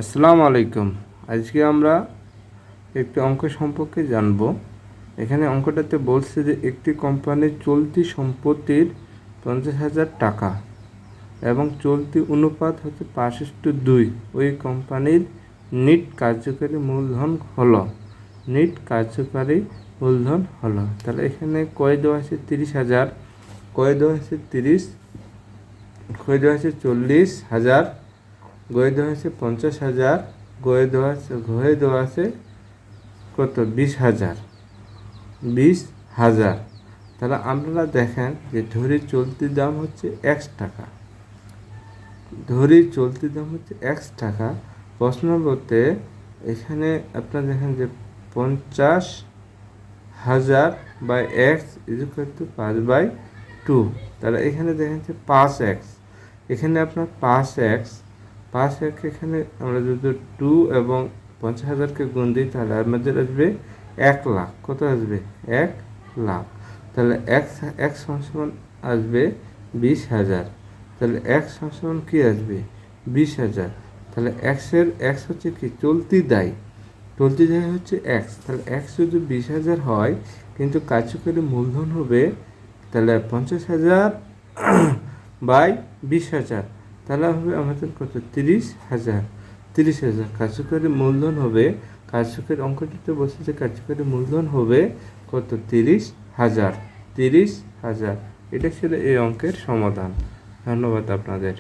আসসালামু আলাইকুম। আজকে আমরা একটি অঙ্ক সম্পর্কে জানব। এখানে অঙ্কটাতে বলছে যে একটি কোম্পানির চলতি সম্পত্তির 50,000 টাকা এবং চলতি অনুপাত হচ্ছে 5:2। ওই কোম্পানির নিট কার্যকারী মূলধন হলো তাহলে এখানে কয় দেওয়া আছে 30,000, কয় দেওয়া আছে 30, কয় দেওয়া আছে 40,000, গয়ে দেওয়া আছে 50,000, গয়ে দেওয়া আছে কত 20,000। তাহলে আপনারা দেখেন যে ধরির চলতি দাম হচ্ছে X টাকা, X টাকা। প্রশ্ন বলতে এখানে আপনারা দেখেন যে 50,000 বাই X ইকুয়াল টু 5/2। তাহলে এখানে দেখেন যে 5X, এখানে আপনার 5X এখানে আমরা যদি 2 এবং 50,000কে গুণ দিই তাহলে আমাদের আসবে 1 লাখ। কত আসবে 1 লাখ। তাহলে x সমান আসবে 20,000। তাহলে x সমান কি আসবে 20,000। তাহলে x হচ্ছে কি চলতি দায় হচ্ছে x। তাহলে x যদি 20,000 হয় কিন্তু কার্যকরী মূলধন হবে তাহলে 50,000 বাই 20,000, তাহলে হবে আমাদের কত 30,000। কার্যকরী মূলধন হবে, কার্যকরী অঙ্কটিতে বলছে যে কার্যকরী মূলধন হবে কত 30,000। এটা ছিল এই অঙ্কের সমাধান। ধন্যবাদ আপনাদের।